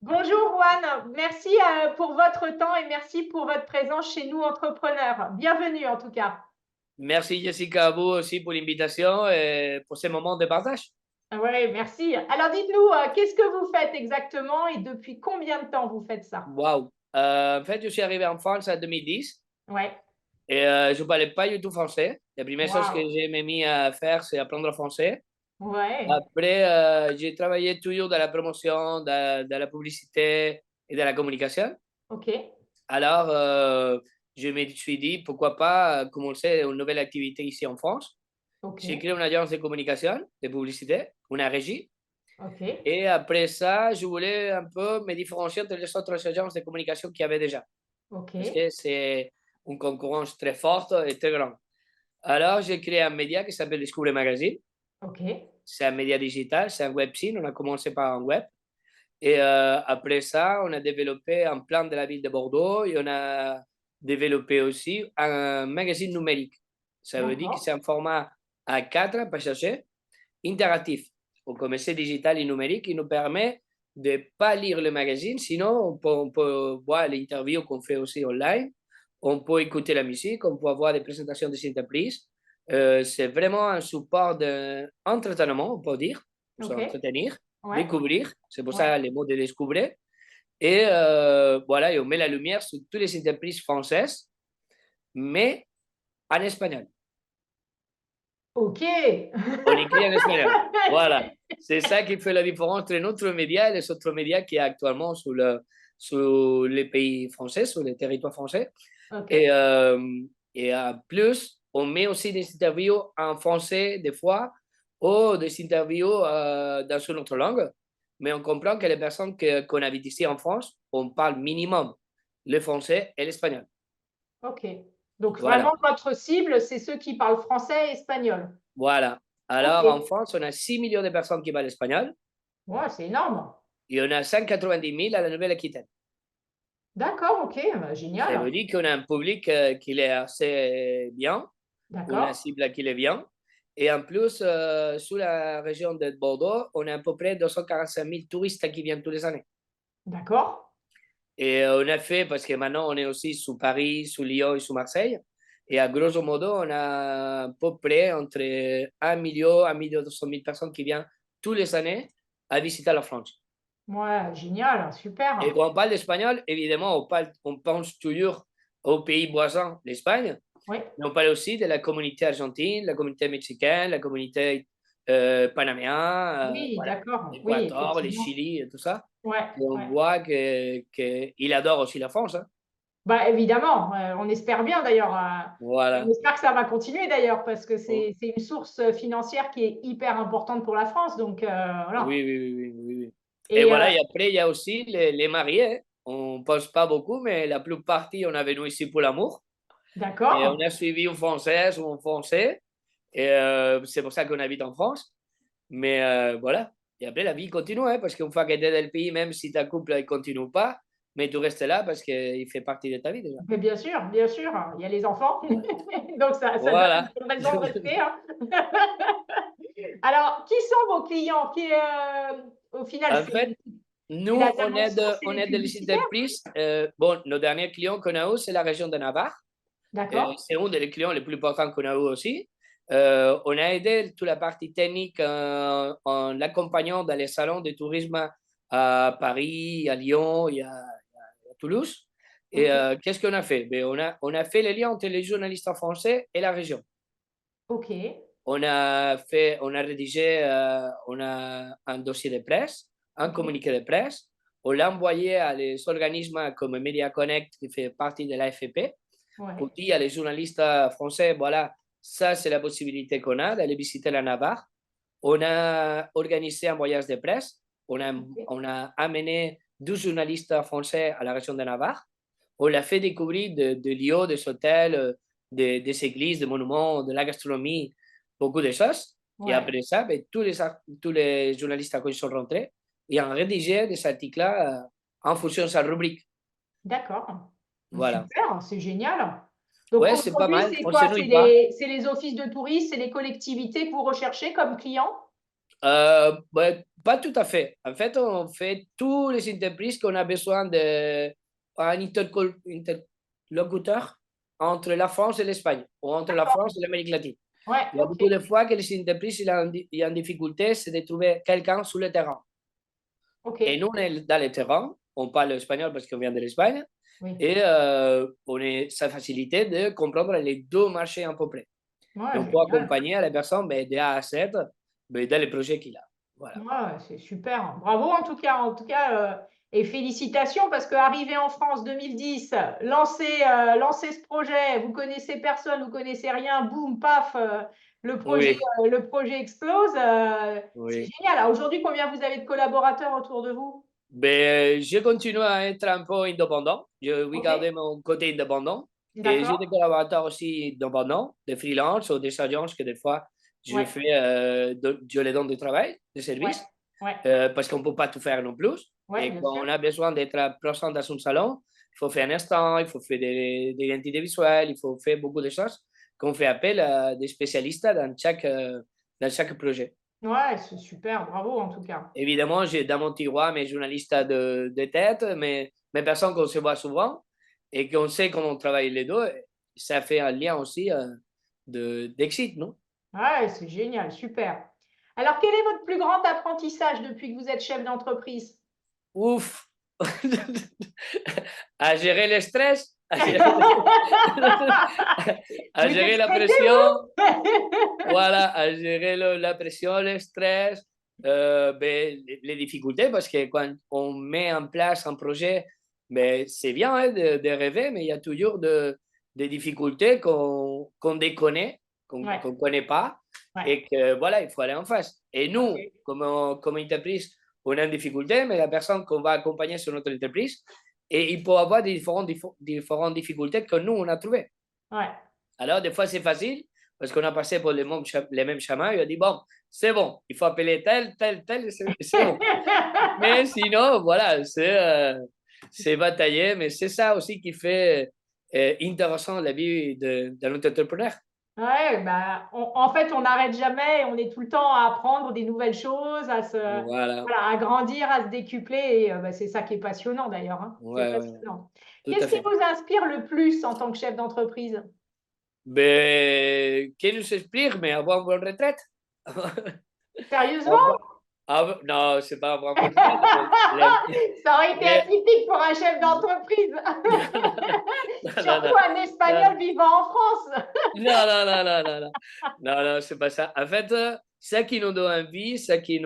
Bonjour Juan, merci pour votre temps et merci pour votre présence chez nous entrepreneurs. Bienvenue en tout cas. Merci Jessica, à vous aussi pour l'invitation et pour ces moments de partage. Oui, merci. Alors dites-nous, qu'est-ce que vous faites exactement et depuis combien de temps vous faites ça? Waouh! En fait, je suis arrivé en France en 2010 Ouais, et je ne parlais pas du tout français. La première chose que waouh. j'ai mis à faire, c'est apprendre le français. Ouais, Après, j'ai travaillé toujours dans la promotion, dans la publicité et dans la communication. ok, Alors, je me suis dit, pourquoi pas commencer une nouvelle activité ici en France. ok, J'ai créé une agence de communication, de publicité, une régie. ok, Et après ça, je voulais un peu me différencier entre les autres agences de communication qu'il y avait déjà. ok, Parce que c'est une concurrence très forte et très grande. Alors, j'ai créé un média qui s'appelle Discover Magazine. ok, C'est un média digital, c'est un webzine. On a commencé par un web. Et après ça, on a développé un plan de la ville de Bordeaux et on a développé aussi un magazine numérique. Ça veut dire que d'accord, c'est un format A4 passager interactif au commerce digital et numérique qui nous permet de ne pas lire le magazine, sinon on peut voir l'interview qu'on fait aussi online, on peut écouter la musique, on peut avoir des présentations des entreprises. C'est vraiment un support d'entretenement, on peut dire, pour ok, s'entretenir, ouais, découvrir, c'est pour ouais. ça les mots de découvrir. Et voilà, et on met la lumière sur toutes les entreprises françaises, mais en espagnol. Ok. On écrit en espagnol. Voilà. C'est ça qui fait la différence entre notre média et les autres médias qui est actuellement sur les pays français, sur les territoires français. Ok, Et, et en plus, on met aussi des interviews en français des fois ou des interviews dans une autre langue. Mais on comprend que les personnes qu'on habite ici en France, on parle minimum le français et l'espagnol. ok. Donc vraiment, Voilà. votre cible, c'est ceux qui parlent français et espagnol. Voilà. Ok. Alors, en France, on a 6 millions de personnes qui parlent espagnol. Ouais, c'est énorme. Il y en a 190 000 à la Nouvelle-Aquitaine. D'accord, ok, bah, Ça veut génial. dire qu'on a un public qui est assez bien, une D'accord, cible qui est bien. Et en plus, sur la région de Bordeaux, on a à peu près 245 000 touristes qui viennent tous les années. d'accord. Et on a fait, parce que maintenant on est aussi sous Paris, sous Lyon et sous Marseille. Et à grosso modo, on a à peu près entre 1 million, 1 200 000 personnes qui viennent tous les années à visiter la France. Ouais, génial, Et super. quand on parle d'espagnol, évidemment, on pense toujours aux pays voisins, l'Espagne, Oui, mais on parle aussi de la communauté argentine, la communauté mexicaine, la communauté panaméenne, oui, voilà, d'accord. Oui, l'Équateur, le effectivement. Chili et tout ça. Ouais, Et on ouais. voit qu'il adore aussi la France, hein. Bah, évidemment, on espère bien d'ailleurs, on Voilà. espère que ça va continuer d'ailleurs parce que Oui, c'est une source, financière qui est hyper importante pour la France donc voilà oui, oui, oui, oui, oui. Et et voilà, et après, il y a aussi les mariés, hein. On ne pense pas beaucoup, mais la plupart, on est venu ici pour l'amour. Et on d'accord. a suivi une Française ou un Français. Et c'est pour ça qu'on habite en France. Mais voilà. Et après, la vie continue, hein, parce qu'une fois que tu es dans le pays, même si ta couple ne continue pas, mais tu restes là parce qu'il fait partie de ta vie déjà. Mais bien sûr, il y a les enfants donc ça donne Voilà. une raison de rester, hein. Alors, qui sont vos clients? Au final, En fait, c'est nous, les annonceurs, c'est on les aide les publicitaires? entreprises. Bon, nos derniers clients qu'on a eu, c'est la région de Navarre. D'accord, C'est un des clients les plus importants qu'on a eu aussi. On a aidé toute la partie technique en l'accompagnant dans les salons de tourisme à Paris, à Lyon et à Toulouse. Et OK, qu'est-ce qu'on a fait? Ben, on a fait les liens entre les journalistes français et la région. OK, On a rédigé on a un dossier de presse, un OK, communiqué de presse. On l'a envoyé à les organismes comme Media Connect, qui fait partie de l'AFP, pour ouais, dire à les journalistes français, voilà, ça c'est la possibilité qu'on a d'aller visiter la Navarre. On a organisé un voyage de presse. OK, On a amené 12 journalistes français à la région de Navarre. On l'a fait découvrir de lieux, des hôtels, des églises, des monuments, de la gastronomie, beaucoup de choses. Et ouais, après ça, ben, tous les journalistes qui sont rentrés et ont rédigé des articles en fonction de sa rubrique. d'accord. Voilà. Super, c'est génial. Donc Ouais, c'est pas aujourd'hui, mal. c'est On quoi? s'ennuie pas. C'est les offices de tourisme, c'est les collectivités que vous recherchez comme clients? Ben, pas tout à fait. En fait, on fait tous les entreprises qu'on a besoin d'un interlocuteur entre la France et l'Espagne, ou entre la France et l'Amérique latine. Ouais, Il y a ok. beaucoup de fois que les entreprises ils ont difficulté, c'est de trouver quelqu'un sur le terrain. Ok. Et nous, on est dans le terrain, on parle espagnol parce qu'on vient de l'Espagne, Oui. et ça facilite de comprendre les deux marchés à peu près. Et Ouais, on peut génial. accompagner la personne de A à Z dans les projets qu'il a. Voilà. Ouais, c'est super. Bravo en tout cas, et félicitations parce qu'arriver en France 2010, lancer ce projet, vous connaissez personne, vous connaissez rien, boum, paf, le projet, Oui, le projet explose. C'est oui. génial. Alors, aujourd'hui, combien vous avez de collaborateurs autour de vous? Ben, je continue à être un peu indépendant. Je vais Ok, garder mon côté indépendant. Et j'ai des d'accord. collaborateurs aussi indépendants, des freelances ou des agences que des fois, je Ouais, fais, je les donne du travail, des ouais, services, ouais, parce qu'on ne peut pas tout faire non plus. ouais, Et bien quand sûr. on a besoin d'être présent dans un salon, il faut faire un instant, il faut faire des identités visuelles, il faut faire beaucoup de choses qu'on fait appel à des spécialistes dans chaque projet. Ouais, c'est super. Bravo en tout cas. Évidemment, j'ai dans mon tiroir mes journalistes de tête, mais mes personnes qu'on se voit souvent et qu'on sait comment on travaille les deux. Ça fait un lien aussi d'exit, non? Ouais, c'est génial, super. Alors, quel est votre plus grand apprentissage depuis que vous êtes chef d'entreprise? Ouf! À gérer le stress, à Vous êtes gérer la stressé, pression, vous? voilà, à gérer la pression, le stress, ben, les difficultés, parce que quand on met en place un projet, ben, c'est bien hein, de rêver, mais il y a toujours des difficultés qu'on déconnaît, qu'on Ouais, ne connaît pas, ouais, et que voilà, il faut aller en face. Et nous, ok. comme entreprise, on a une difficulté, mais la personne qu'on va accompagner sur notre entreprise, et il peut avoir différentes difficultés que nous, on a trouvées. Ouais. Alors, des fois, c'est facile parce qu'on a passé pour les mêmes chemins. Il a dit, bon, c'est bon, il faut appeler tel, tel, tel, c'est bon. Mais sinon, voilà, c'est batailler, mais c'est ça aussi qui fait intéressant la vie d'un entrepreneur. Ouais, bah, en fait, on n'arrête jamais, on est tout le temps à apprendre des nouvelles choses, Voilà, voilà, à grandir, à se décupler, et bah, c'est ça qui est passionnant d'ailleurs, hein. C'est ouais, ouais, passionnant. tout à Qu'est-ce qui fait. vous inspire le plus en tant que chef d'entreprise? Mais, qui nous explique, mais avoir une bonne retraite? Sérieusement? Non, c'est pas avoir une bonne retraite. Ça aurait été Mais- atypique pour un chef d'entreprise. non, non, Surtout non, un non. Espagnol vivant en France. Non, non, non, non, non, non. Non, non, c'est pas ça. En fait, ce qui nous donne envie, qui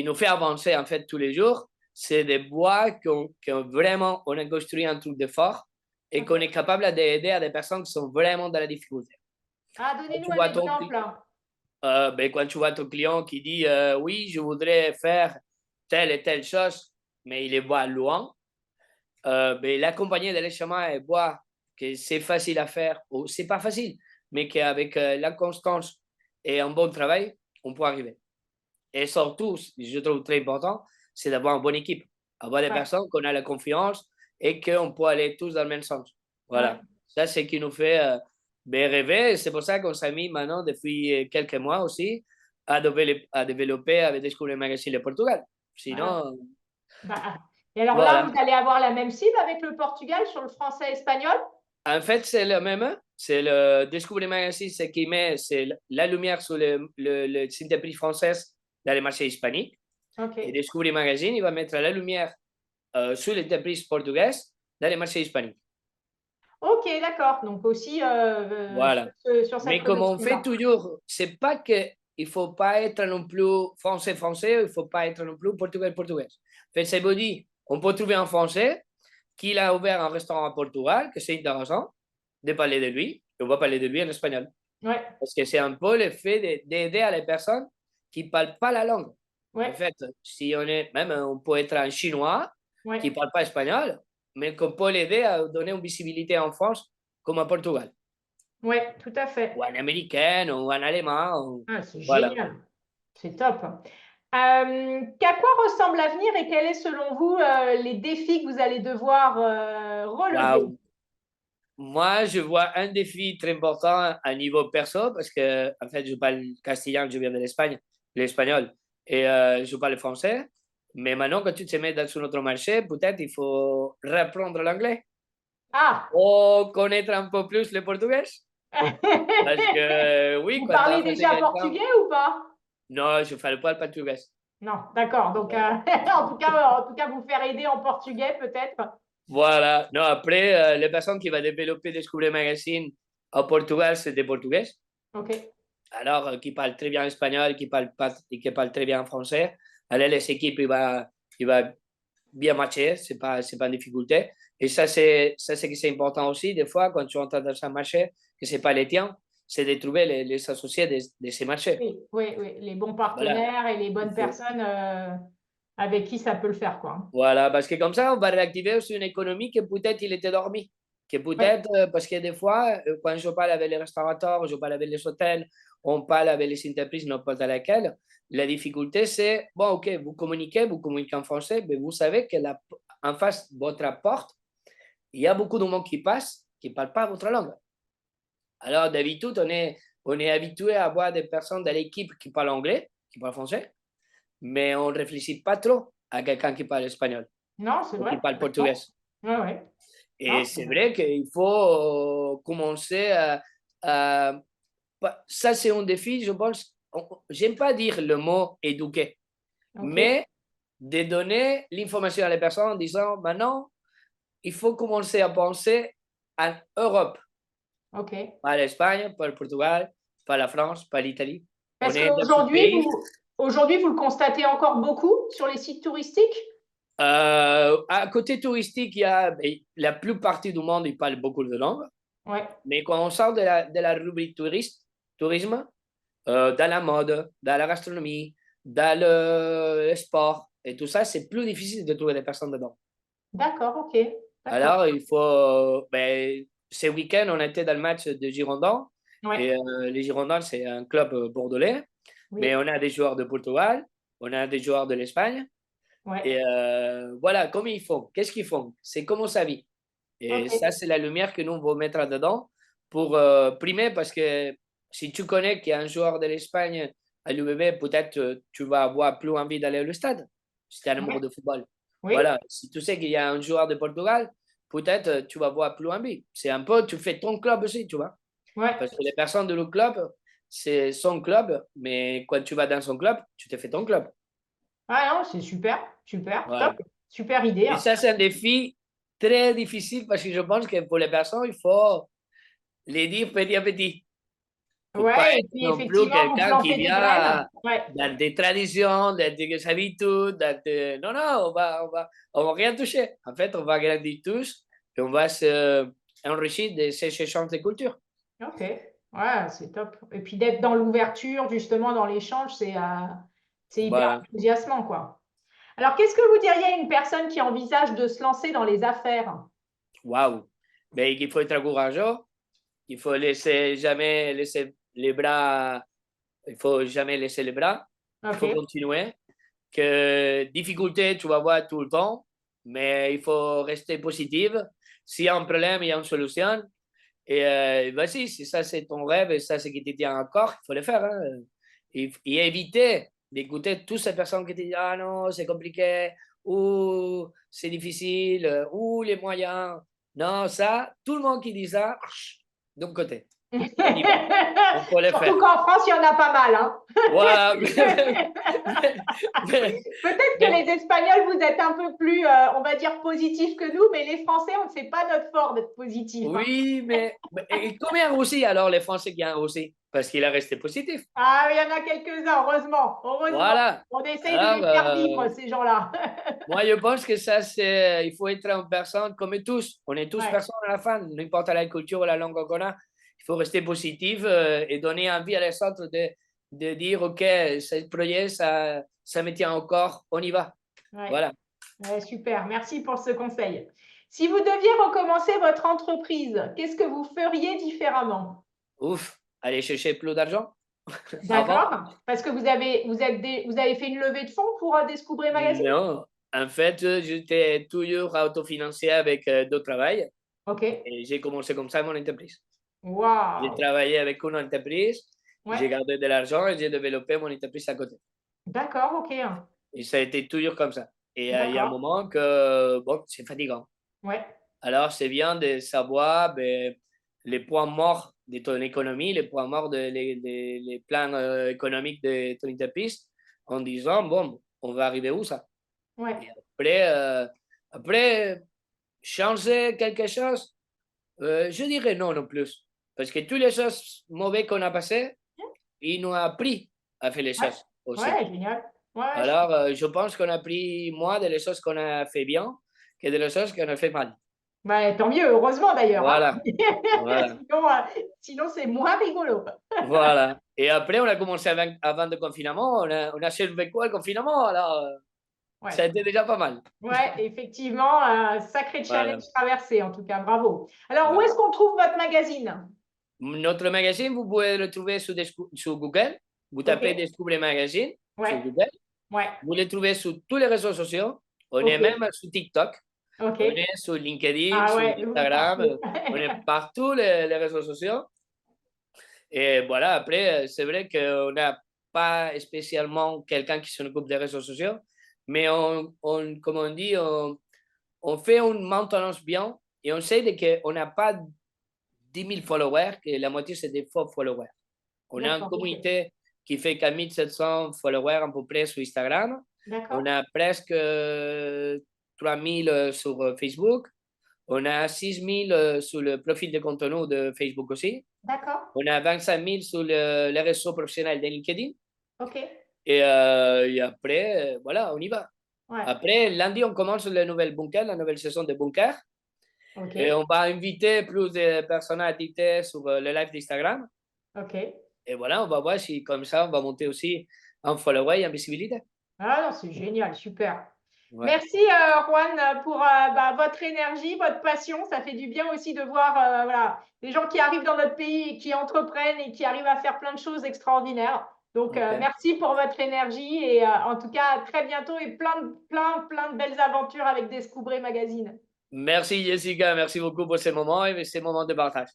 nous fait avancer en fait tous les jours, c'est de voir qu'on vraiment on a construit un truc de fort et Ok. qu'on est capable d'aider à des personnes qui sont vraiment dans la difficulté. Ah, Quand donnez-nous tu un vois exemple. ben, quand tu vois ton client qui dit oui, je voudrais faire telle et telle chose, mais il les voit loin, ben, l'accompagner dans les chemins et voir que c'est facile à faire, ou c'est pas facile, mais qu'avec la constance et un bon travail, on peut arriver. Et surtout, je trouve très important, c'est d'avoir une bonne équipe, avoir des Ouais, personnes qu'on a la confiance et qu'on peut aller tous dans le même sens. ouais. Voilà. Ça, c'est ce qui nous fait ben, rêver. Et c'est pour ça qu'on s'est mis maintenant, depuis quelques mois aussi, à développer avec Descubre Magazine le Portugal. Ouais. Sinon, Bah, et alors là, voilà. vous allez avoir la même cible avec le Portugal sur le français espagnol? En fait, c'est le même. C'est le Descubre Magazine, ce qui met c'est la lumière sur le synthèse française dans les marchés hispaniques. Et Ok. Descubre Magazine, il va mettre la lumière sur l'entreprise portugaise dans les marchés hispaniques. Ok, d'accord. Donc aussi Voilà. sur cette Mais comme on fait projection-là. toujours, c'est pas que il faut pas être non plus français, il faut pas être non plus portugais. En fait, c'est beau dire, on peut trouver un français qui a ouvert un restaurant à Portugal, que c'est intéressant de parler de lui, et on va parler de lui en espagnol. Ouais, Parce que c'est un peu le fait d'aider à les personnes qui ne parlent pas la langue. En ouais, fait, si on est, même on peut être un Chinois qui ouais. ne parle pas espagnol, mais qu'on peut l'aider à donner une visibilité en France comme à Portugal, Ouais, tout à fait. ou un Américain, ou un Allemand. Ah, c'est Voilà. génial. C'est top. Qu'à quoi ressemble l'avenir et quels sont selon vous les défis que vous allez devoir relever? Waouh. Moi, je vois un défi très important à niveau perso parce que, en fait, je parle castillan, je viens de l'Espagne l'espagnol. Et je parle français. Mais maintenant, quand tu te mets dans un autre marché, peut-être il faut reprendre l'anglais Ah! ou connaître un peu plus le portugais. Parce que oui, Vous quand tu as parlez rencontré déjà quelqu'un. portugais ou pas? Non, je ne parle pas le portugais. Non, d'accord. Donc, en tout cas, vous faire aider en portugais peut-être. Voilà. Non, après, les personnes qui vont développer Descubre Magazine au Portugal, c'est des Portugais. Ok. Alors, qui parlent très bien espagnol, qui parlent très bien français. Alors, les équipes, il va bien matcher, c'est pas une difficulté. Et ça, c'est important aussi, des fois, quand tu entres dans un marché, que ce n'est pas les tiens, c'est de trouver les associés de ces marchés. Oui, oui, oui. Les bons Voilà. partenaires et les Il bonnes faut- personnes avec qui ça peut le faire, quoi. Voilà, parce que comme ça, on va réactiver aussi une économie que peut-être il était dormi. Que Oui, peut-être, parce que des fois, quand je parle avec les restaurateurs, je parle avec les hôtels, on parle avec les entreprises, n'importe laquelle, la difficulté, c'est, bon, OK, vous communiquez en français, mais vous savez que en face de votre porte, il y a beaucoup de monde qui passe, qui ne parle pas votre langue. Alors, d'habitude, on est habitué à avoir des personnes dans l'équipe qui parlent anglais, qui parlent français, mais on ne réfléchit pas trop à quelqu'un qui parle espagnol non, c'est ou vrai. qui parle portugais. Complètement. Ouais, ouais. Non, Et c'est vrai qu'il faut commencer ça, c'est un défi, je pense. J'aime pas dire le mot éduquer, ok, mais de donner l'information à les personnes en disant maintenant, il faut commencer à penser en Europe, ok. pas l'Espagne, pas le Portugal, pas la France, pas l'Italie. On Est-ce est dans ce qu'aujourd'hui, pays. aujourd'hui, vous le constatez encore beaucoup sur les sites touristiques? À côté touristique, il y a la plupart du monde, ils parlent beaucoup de langues. Ouais, Mais quand on sort de la rubrique tourisme, dans la mode, dans la gastronomie, dans le sport et tout ça, c'est plus difficile de trouver des personnes dedans. d'accord, ok, d'accord. Alors, il faut. Ce week-end, on était dans le match de Girondins. Ouais, Et les Girondins, c'est un club bordelais. Mais oui, on a des joueurs de Portugal, on a des joueurs de l'Espagne. ouais, Et voilà, comment ils font? Qu'est-ce qu'ils font? C'est comment ça vit. Et ça, ok. c'est la lumière que nous, on va mettre dedans pour primer, parce que si tu connais qu'il y a un joueur de l'Espagne à l'UBB, peut-être tu vas avoir plus envie d'aller au stade, si tu es un amoureux Ouais, de football. oui, Voilà, si tu sais qu'il y a un joueur de Portugal, peut-être tu vas avoir plus envie. C'est un peu, tu fais ton club aussi, tu vois. ouais. Parce que les personnes de le club, c'est son club, mais quand tu vas dans son club, tu te fais ton club. Ah non, c'est super, super, top, Voilà. super idée, Et hein. ça, c'est un défi très difficile parce que je pense que pour les personnes, il faut les dire petit à petit. Faut pas Ouais, et être puis non plus effectivement, vous quelqu'un qui plantez des graines. vient Ouais. dans des traditions, dans des habitudes. Non, non, on va rien toucher. En fait, on va grandir tous et on va s'enrichir de ces échanges de culture. Ok, ouais, c'est top. Et puis d'être dans l'ouverture, justement, dans l'échange, c'est hyper Voilà. enthousiasmant, quoi. Alors, qu'est-ce que vous diriez à une personne qui envisage de se lancer dans les affaires? Waouh. Mais il faut être courageux. Il faut jamais laisser les bras. Il faut jamais laisser les bras. Il faut Ok, continuer. Que difficulté, tu vas voir tout le temps, mais il faut rester positif. S'il y a un problème, il y a une solution. Et vas-y, si ça c'est ton rêve et ça c'est qui te tient encore, il faut le faire. Hein. Et éviter d'écouter toutes ces personnes qui te disent ah non, c'est compliqué, ou c'est difficile, ou les moyens. Non, ça, tout le monde qui dit ça, d'un côté. On y va, on peut le surtout faire. qu'en France, il y en a pas mal, hein. Voilà. Peut-être que Mais- les Espagnols, vous êtes un peu plus, on va dire, positifs que nous, mais les Français, on ne sait pas notre fort d'être positif, hein. oui, mais et combien aussi alors les Français qui ont aussi? Parce qu'il est resté positif. Ah, il y en a quelques-uns, heureusement, heureusement. Voilà. On essaye de Alors, les faire vivre, ces gens-là. moi, je pense que ça, il faut être une personne comme tous. On est tous Ouais, personnes à la fin, n'importe la culture ou la langue qu'on a. Il faut rester positif et donner envie à les autres de dire, OK, ce projet, ça me tient encore, on y va. ouais. Voilà. Ouais, super, merci pour ce conseil. Si vous deviez recommencer votre entreprise, qu'est-ce que vous feriez différemment? Ouf, aller chercher plus d'argent avant. D'accord? Parce que vous avez fait une levée de fonds pour Descubrer Magazine? Non, en fait, j'étais toujours autofinancé avec d'autres travail Ok. et j'ai commencé comme ça mon entreprise. J'ai Waouh. travaillé avec une entreprise j'ai Ouais. gardé de l'argent et j'ai développé mon entreprise à côté. D'accord, ok. Et ça a été toujours comme ça. Et il y a un D'accord. moment que, bon, c'est fatigant. Ouais. Alors, c'est bien de savoir ben, les points morts de ton économie, les points morts les plans économiques de ton entreprise, en disant, bon, on va arriver où ça? Ouais. Et après, changer quelque chose, je dirais non non plus. Parce que toutes les choses mauvaises qu'on a passées, ils nous ont appris à faire les Ouais. choses aussi. Ouais, génial. Ouais, je Alors, je pense qu'on a appris moins des choses qu'on a fait bien que des choses qu'on a fait mal. bah, tant mieux, heureusement d'ailleurs, hein. Voilà, voilà, Sinon c'est moins rigolo. voilà. Et après, on a commencé avant le confinement, on a survécu le confinement, alors ça a Ouais. été déjà pas mal. Ouais, effectivement, un sacré challenge Voilà, traversé en tout cas, bravo. Alors, où voilà. est-ce qu'on trouve votre magazine? Notre magazine, vous pouvez le trouver sur Google. Vous Ok, tapez Descubre Magazine sur ouais, Google. ouais, Vous le trouvez sur tous les réseaux sociaux. On est ok, même sur TikTok. ok. On est sur LinkedIn, Ah sur ouais, vous êtes Instagram. partout. On est partout les réseaux sociaux. Et voilà, après, c'est vrai qu'on n'a pas spécialement quelqu'un qui s'en occupe des réseaux sociaux, mais comme on dit, on fait une maintenance bien et on sait qu'on n'a pas 10 000 followers, que la moitié, c'est des faux followers. On a une D'accord, ok. communauté qui fait 4 700 followers à peu près sur Instagram. On D'accord, a presque 3 000 sur Facebook. On a 6 000 sur le profil de contenu de Facebook aussi. d'accord, On a 25 000 sur les réseaux professionnels de LinkedIn. ok, Et après, voilà, on y va. ouais, Après, lundi, on commence le nouvel bunker, la nouvelle saison de bunker. ok, Et on va inviter plus de personnalités sur le live d'Instagram. ok. Et voilà, on va voir si comme ça, on va monter aussi en follower et en visibilité. Ah non, c'est génial, super. Ouais, Merci Juan pour bah, votre énergie, votre passion. Ça fait du bien aussi de voir voilà, des gens qui arrivent dans notre pays et qui entreprennent et qui arrivent à faire plein de choses extraordinaires. Donc ok. merci pour votre énergie et en tout cas à très bientôt et plein de belles aventures avec Descoubrez Magazine. Merci Jessica, merci beaucoup pour ces moments et ces moments de partage.